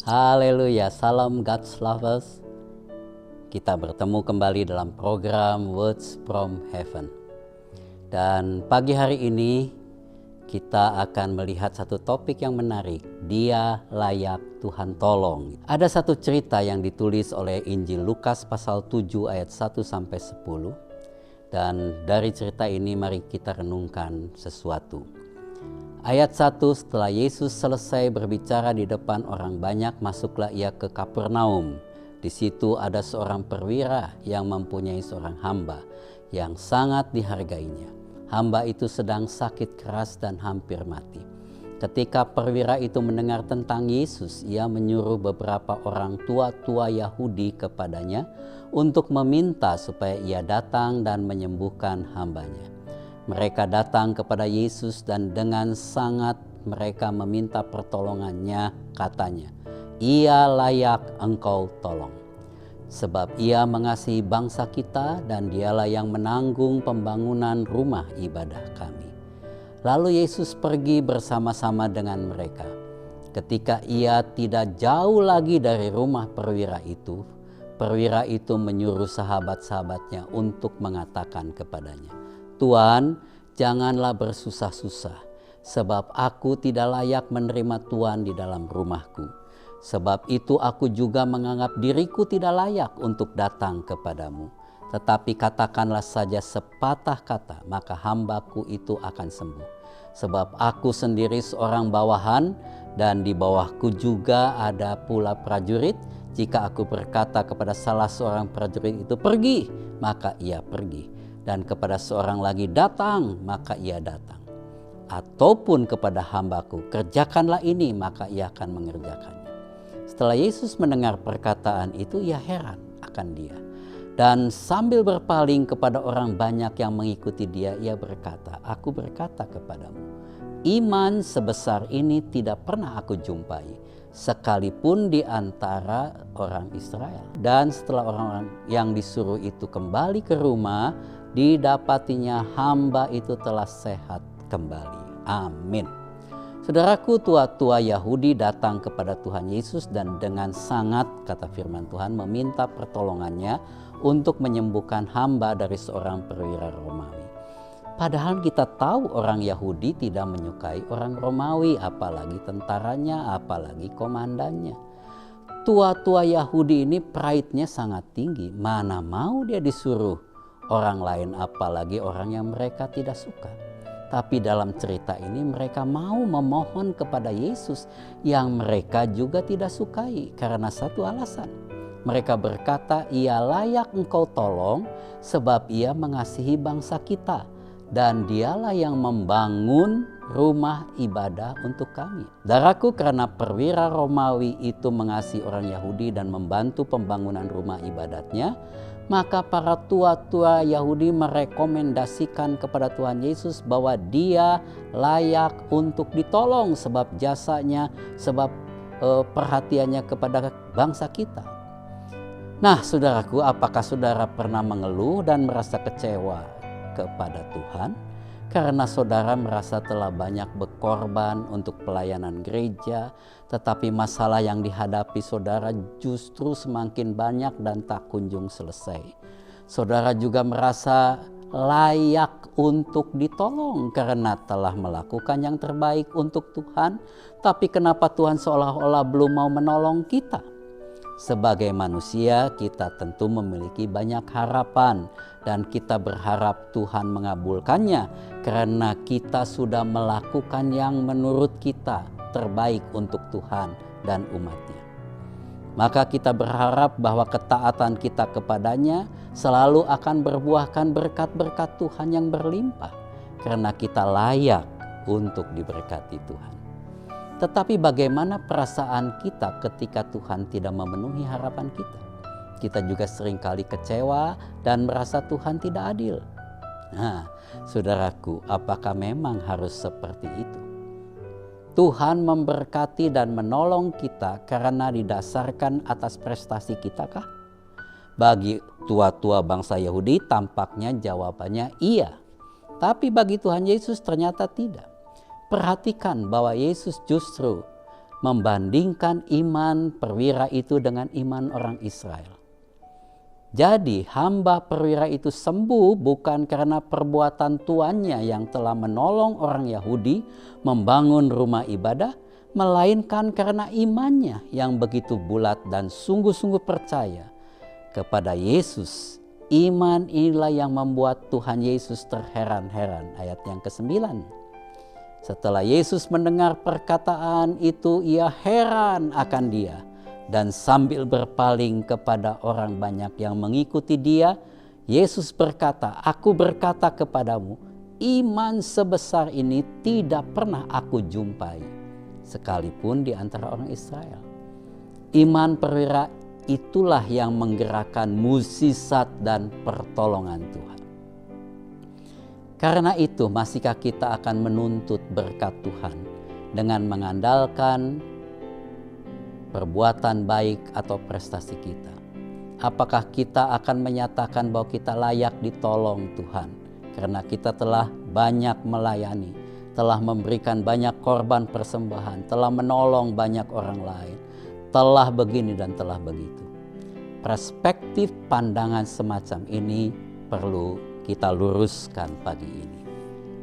Haleluya, salam God's lovers. Kita bertemu kembali dalam program Words from Heaven. Dan pagi hari ini kita akan melihat satu topik yang menarik. Dia layak Tuhan tolong. Ada satu cerita yang ditulis oleh Injil Lukas pasal 7 ayat 1 sampai 10. Dan dari cerita ini mari kita renungkan sesuatu. Ayat 1, setelah Yesus selesai berbicara di depan orang banyak, masuklah ia ke Kapernaum. Di situ ada seorang perwira yang mempunyai seorang hamba yang sangat dihargainya. Hamba itu sedang sakit keras dan hampir mati. Ketika perwira itu mendengar tentang Yesus, ia menyuruh beberapa orang tua-tua Yahudi kepadanya untuk meminta supaya ia datang dan menyembuhkan hambanya. Mereka datang kepada Yesus dan dengan sangat mereka meminta pertolongannya, katanya, "Ia layak engkau tolong. Sebab ia mengasihi bangsa kita dan dialah yang menanggung pembangunan rumah ibadah kami." Lalu Yesus pergi bersama-sama dengan mereka. Ketika ia tidak jauh lagi dari rumah perwira itu menyuruh sahabat-sahabatnya untuk mengatakan kepadanya, "Tuan, janganlah bersusah-susah, sebab aku tidak layak menerima Tuan di dalam rumahku. Sebab itu aku juga menganggap diriku tidak layak untuk datang kepadamu. Tetapi katakanlah saja sepatah kata, maka hambaku itu akan sembuh. Sebab aku sendiri seorang bawahan, dan di bawahku juga ada pula prajurit. Jika aku berkata kepada salah seorang prajurit itu, 'Pergi,' maka ia pergi. Dan kepada seorang lagi, 'Datang,' maka ia datang. Ataupun kepada hambaku, 'Kerjakanlah ini,' maka ia akan mengerjakannya." Setelah Yesus mendengar perkataan itu, ia heran akan dia. Dan sambil berpaling kepada orang banyak yang mengikuti dia, ia berkata, "Aku berkata kepadamu, iman sebesar ini tidak pernah aku jumpai, sekalipun di antara orang Israel." Dan setelah orang-orang yang disuruh itu kembali ke rumah, didapatinya hamba itu telah sehat kembali. Amin. Saudaraku, tua-tua Yahudi datang kepada Tuhan Yesus dan dengan sangat, kata firman Tuhan, meminta pertolongannya untuk menyembuhkan hamba dari seorang perwira Romawi. Padahal kita tahu orang Yahudi tidak menyukai orang Romawi, apalagi tentaranya, apalagi komandannya. Tua-tua Yahudi ini pride-nya sangat tinggi. Mana mau dia disuruh orang lain, apalagi orang yang mereka tidak suka. Tapi dalam cerita ini mereka mau memohon kepada Yesus yang mereka juga tidak sukai karena satu alasan. Mereka berkata, ia layak engkau tolong sebab ia mengasihi bangsa kita. Dan dialah yang membangun rumah ibadah untuk kami. Saudaraku, karena perwira Romawi itu mengasihi orang Yahudi dan membantu pembangunan rumah ibadatnya, maka para tua-tua Yahudi merekomendasikan kepada Tuhan Yesus bahwa dia layak untuk ditolong sebab jasanya, sebab perhatiannya kepada bangsa kita. Nah, saudaraku, apakah saudara pernah mengeluh dan merasa kecewa kepada Tuhan karena saudara merasa telah banyak berkorban untuk pelayanan gereja, tetapi masalah yang dihadapi saudara justru semakin banyak dan tak kunjung selesai? Saudara juga merasa layak untuk ditolong karena telah melakukan yang terbaik untuk Tuhan, tapi kenapa Tuhan seolah-olah belum mau menolong kita? Sebagai manusia, kita tentu memiliki banyak harapan dan kita berharap Tuhan mengabulkannya karena kita sudah melakukan yang menurut kita terbaik untuk Tuhan dan umatnya. Maka kita berharap bahwa ketaatan kita kepadanya selalu akan berbuahkan berkat-berkat Tuhan yang berlimpah karena kita layak untuk diberkati Tuhan. Tetapi bagaimana perasaan kita ketika Tuhan tidak memenuhi harapan kita? Kita juga seringkali kecewa dan merasa Tuhan tidak adil. Nah, saudaraku, apakah memang harus seperti itu? Tuhan memberkati dan menolong kita karena didasarkan atas prestasi kita kah? Bagi tua-tua bangsa Yahudi tampaknya jawabannya iya. Tapi bagi Tuhan Yesus ternyata tidak. Perhatikan bahwa Yesus justru membandingkan iman perwira itu dengan iman orang Israel. Jadi hamba perwira itu sembuh bukan karena perbuatan tuannya yang telah menolong orang Yahudi membangun rumah ibadah, melainkan karena imannya yang begitu bulat dan sungguh-sungguh percaya kepada Yesus. Iman inilah yang membuat Tuhan Yesus terheran-heran. Ayat yang ke-9. Setelah Yesus mendengar perkataan itu, ia heran akan dia. Dan sambil berpaling kepada orang banyak yang mengikuti dia, Yesus berkata, aku berkata kepadamu, iman sebesar ini tidak pernah aku jumpai, sekalipun di antara orang Israel. Iman perwira itulah yang menggerakkan mukjizat dan pertolongan Tuhan. Karena itu, masihkah kita akan menuntut berkat Tuhan dengan mengandalkan perbuatan baik atau prestasi kita? Apakah kita akan menyatakan bahwa kita layak ditolong Tuhan karena kita telah banyak melayani, telah memberikan banyak korban persembahan, telah menolong banyak orang lain, telah begini dan telah begitu? Perspektif pandangan semacam ini perlu kita luruskan pagi ini.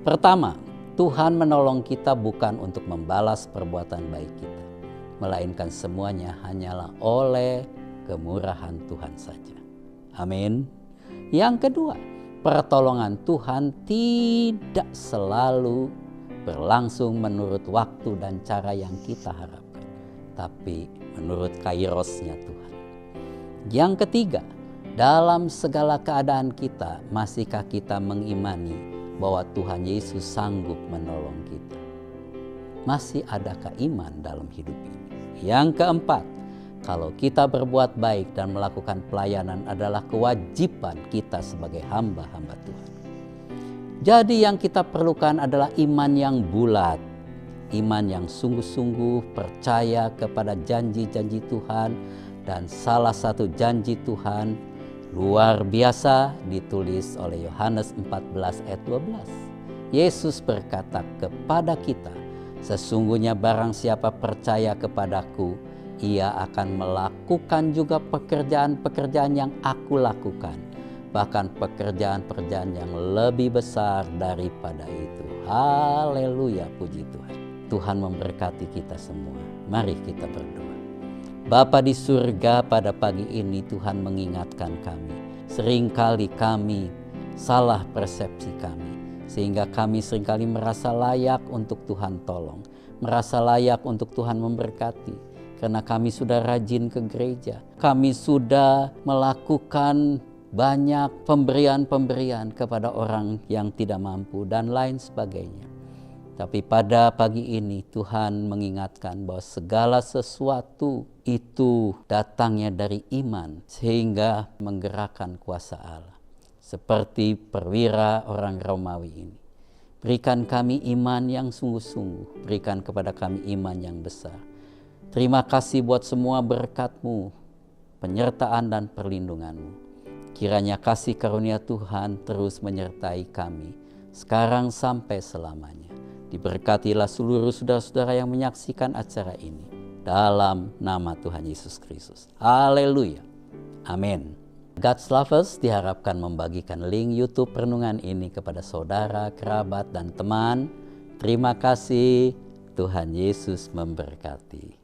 Pertama, Tuhan menolong kita bukan untuk membalas perbuatan baik kita, melainkan semuanya hanyalah oleh kemurahan Tuhan saja. Amin. Yang kedua, pertolongan Tuhan tidak selalu berlangsung menurut waktu dan cara yang kita harapkan, tapi menurut kairosnya Tuhan. Yang ketiga, dalam segala keadaan kita, masihkah kita mengimani bahwa Tuhan Yesus sanggup menolong kita? Masih adakah iman dalam hidup ini? Yang keempat, kalau kita berbuat baik dan melakukan pelayanan adalah kewajiban kita sebagai hamba-hamba Tuhan. Jadi yang kita perlukan adalah iman yang bulat, iman yang sungguh-sungguh percaya kepada janji-janji Tuhan, dan salah satu janji Tuhan luar biasa ditulis oleh Yohanes 14 ayat 12. Yesus berkata kepada kita, sesungguhnya barang siapa percaya kepadaku, ia akan melakukan juga pekerjaan-pekerjaan yang aku lakukan. Bahkan pekerjaan-pekerjaan yang lebih besar daripada itu. Haleluya, puji Tuhan. Tuhan memberkati kita semua. Mari kita berdoa. Bapa di surga, pada pagi ini Tuhan mengingatkan kami. Seringkali kami salah persepsi kami, sehingga kami seringkali merasa layak untuk Tuhan tolong, merasa layak untuk Tuhan memberkati, karena kami sudah rajin ke gereja, kami sudah melakukan banyak pemberian-pemberian kepada orang yang tidak mampu dan lain sebagainya. Tapi pada pagi ini Tuhan mengingatkan bahwa segala sesuatu itu datangnya dari iman, sehingga menggerakkan kuasa Allah. Seperti perwira orang Romawi ini. Berikan kami iman yang sungguh-sungguh, berikan kepada kami iman yang besar. Terima kasih buat semua berkat-Mu, penyertaan dan perlindungan-Mu. Kiranya kasih karunia Tuhan terus menyertai kami, sekarang sampai selamanya. Diberkatilah seluruh saudara-saudara yang menyaksikan acara ini, dalam nama Tuhan Yesus Kristus. Haleluya. Amin. God's Lovers diharapkan membagikan link YouTube renungan ini kepada saudara, kerabat, dan teman. Terima kasih. Tuhan Yesus memberkati.